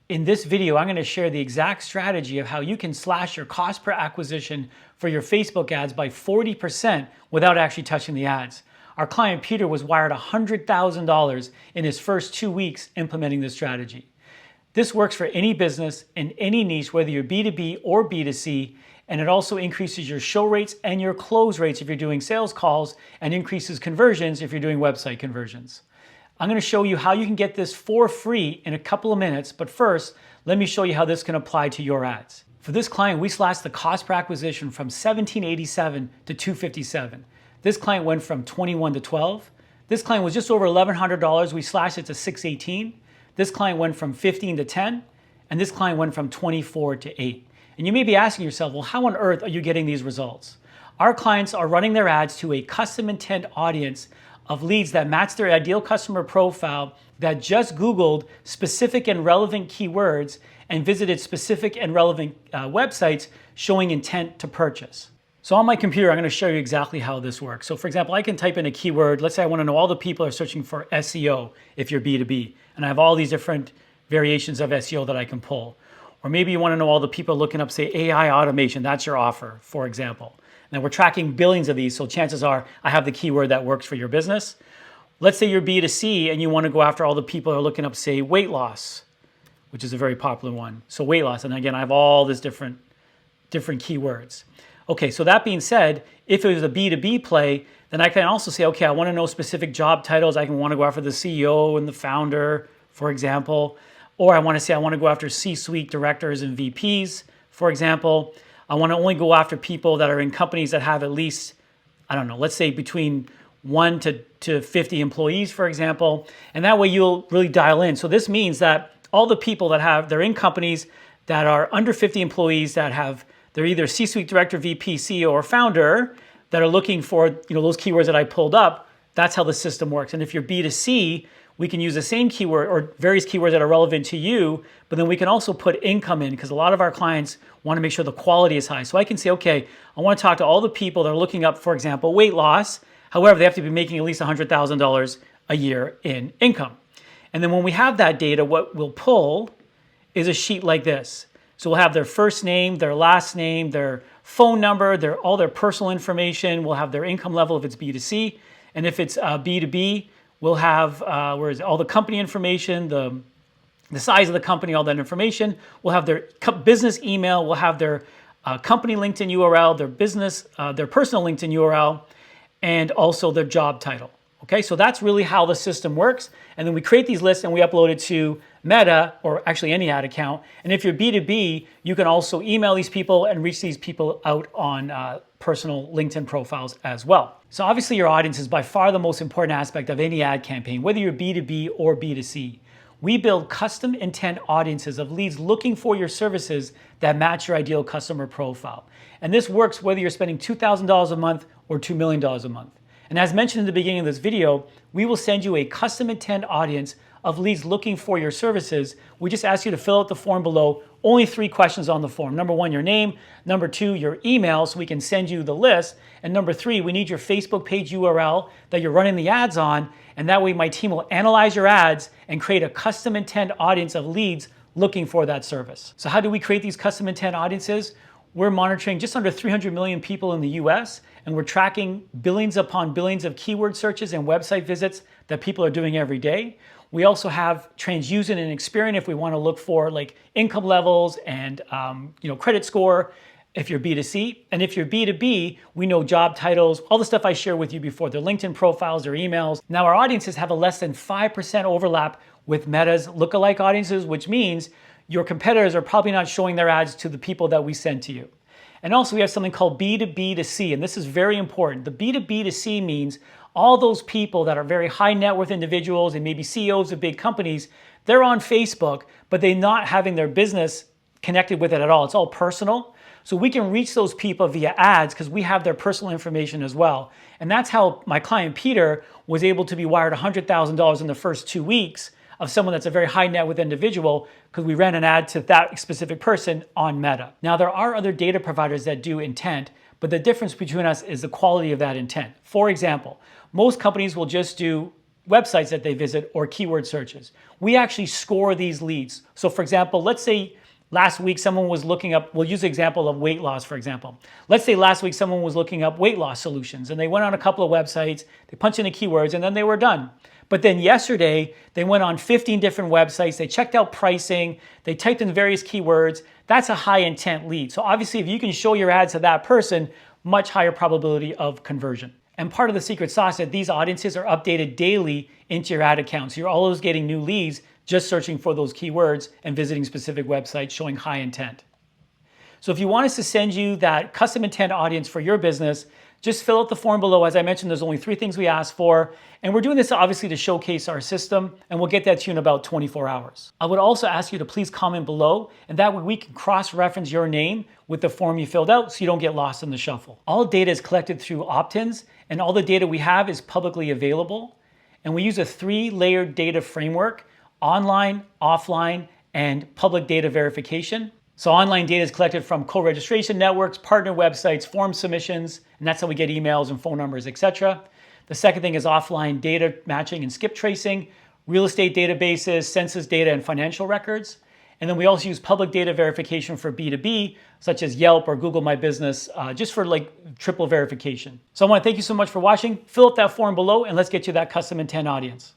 In this video, I'm going to share the exact strategy of how you can slash your cost per acquisition for your Facebook ads by 40% without actually touching the ads. Our client Peter was wired $100,000 in his first 2 weeks implementing this strategy. This works for any business in any niche, whether you're B2B or B2C, and it also increases your show rates and your close rates if you're doing sales calls, and increases conversions if you're doing website conversions. I'm going to show you how you can get this for free in a couple of minutes, but first, let me show you how this can apply to your ads. For this client, we slashed the cost per acquisition from $1,787 to $257. This client went from 21 to 12. This client was just over $1,100. We slashed it to $618. This client went from 15 to 10, and this client went from 24 to 8. And you may be asking yourself, well, how on earth are you getting these results? Our clients are running their ads to a custom intent audience of leads that match their ideal customer profile, that just Googled specific and relevant keywords and visited specific and relevant websites showing intent to purchase. So on my computer, I'm going to show you exactly how this works. So for example, I can type in a keyword. Let's say I want to know all the people are searching for SEO if you're B2B. And I have all these different variations of SEO that I can pull. Or maybe you want to know all the people looking up, say, AI automation. That's your offer, for example. Now we're tracking billions of these, so chances are I have the keyword that works for your business. Let's say you're B2C and you want to go after all the people who are looking up, say, weight loss, which is a very popular one. So weight loss, and again, I have all these different keywords. Okay, so that being said, if it was a B2B play, then I can also say, okay, I want to know specific job titles. I can want to go after the CEO and the founder, for example. Or I want to say I want to go after C-suite directors and VPs, for example. I want to only go after people that are in companies that have at least, I don't know, let's say between 1 to 50 employees, for example. And that way you'll really dial in. So this means that all the people that they're in companies that are under 50 employees they're either C-suite director, VP, CEO, or founder that are looking for those keywords that I pulled up. That's how the system works. And if you're B2C, we can use the same keyword or various keywords that are relevant to you, but then we can also put income in because a lot of our clients want to make sure the quality is high. So I can say, okay, I want to talk to all the people that are looking up, for example, weight loss. However, they have to be making at least $100,000 a year in income. And then when we have that data, what we'll pull is a sheet like this. So we'll have their first name, their last name, their phone number, all their personal information. We'll have their income level if it's B2C. And if it's B2B, we'll have all the company information, the size of the company, all that information. We'll have their business email. We'll have their company LinkedIn URL, their personal LinkedIn URL, and also their job title. Okay, so that's really how the system works. And then we create these lists and we upload it to Meta, or actually any ad account. And if you're B2B, you can also email these people and reach these people out on personal LinkedIn profiles as well. So obviously your audience is by far the most important aspect of any ad campaign, whether you're B2B or B2C. We build custom intent audiences of leads looking for your services that match your ideal customer profile. And this works whether you're spending $2,000 a month or $2 million a month. And as mentioned in the beginning of this video, we will send you a custom intent audience of leads looking for your services. We just ask you to fill out the form below. Only 3 questions on the form. Number 1, your name. Number 2, your email, so we can send you the list. And number 3, we need your Facebook page URL that you're running the ads on. And that way my team will analyze your ads and create a custom intent audience of leads looking for that service. So how do we create these custom intent audiences? We're monitoring just under 300 million people in the US, and we're tracking billions upon billions of keyword searches and website visits that people are doing every day. We also have TransUsen and Experian if we want to look for like income levels and credit score if you're B2C. And if you're B2B, we know job titles, all the stuff I shared with you before, their LinkedIn profiles, their emails. Now our audiences have a less than 5% overlap with Meta's lookalike audiences, which means your competitors are probably not showing their ads to the people that we send to you. And also we have something called B2B2C, and this is very important. The B2B2C means all those people that are very high net worth individuals and maybe CEOs of big companies, they're on Facebook, but they're not having their business connected with it at all. It's all personal. So we can reach those people via ads because we have their personal information as well. And that's how my client Peter was able to be wired $100,000 in the first 2 weeks of someone that's a very high net worth individual, because we ran an ad to that specific person on Meta. Now there are other data providers that do intent, but the difference between us is the quality of that intent. For example, most companies will just do websites that they visit or keyword searches. We actually score these leads. So for example, let's say last week someone was looking up, we'll use the example of weight loss, for example. Let's say last week someone was looking up weight loss solutions and they went on a couple of websites, they punched in the keywords and then they were done. But then yesterday, they went on 15 different websites, they checked out pricing, they typed in various keywords. That's a high intent lead. So obviously if you can show your ads to that person, much higher probability of conversion. And part of the secret sauce is that these audiences are updated daily into your ad account. So you're always getting new leads just searching for those keywords and visiting specific websites showing high intent. So if you want us to send you that custom intent audience for your business, just fill out the form below. As I mentioned, there's only 3 things we ask for. And we're doing this obviously to showcase our system, and we'll get that to you in about 24 hours. I would also ask you to please comment below, and that way we can cross-reference your name with the form you filled out so you don't get lost in the shuffle. All data is collected through opt-ins, and all the data we have is publicly available. And we use a 3-layered data framework: online, offline, and public data verification. So online data is collected from co-registration networks, partner websites, form submissions, and that's how we get emails and phone numbers, etc. The second thing is offline data matching and skip tracing, real estate databases, census data, and financial records. And then we also use public data verification for B2B, such as Yelp or Google My Business, just for like triple verification. So I want to thank you so much for watching. Fill out that form below and let's get you that custom intent audience.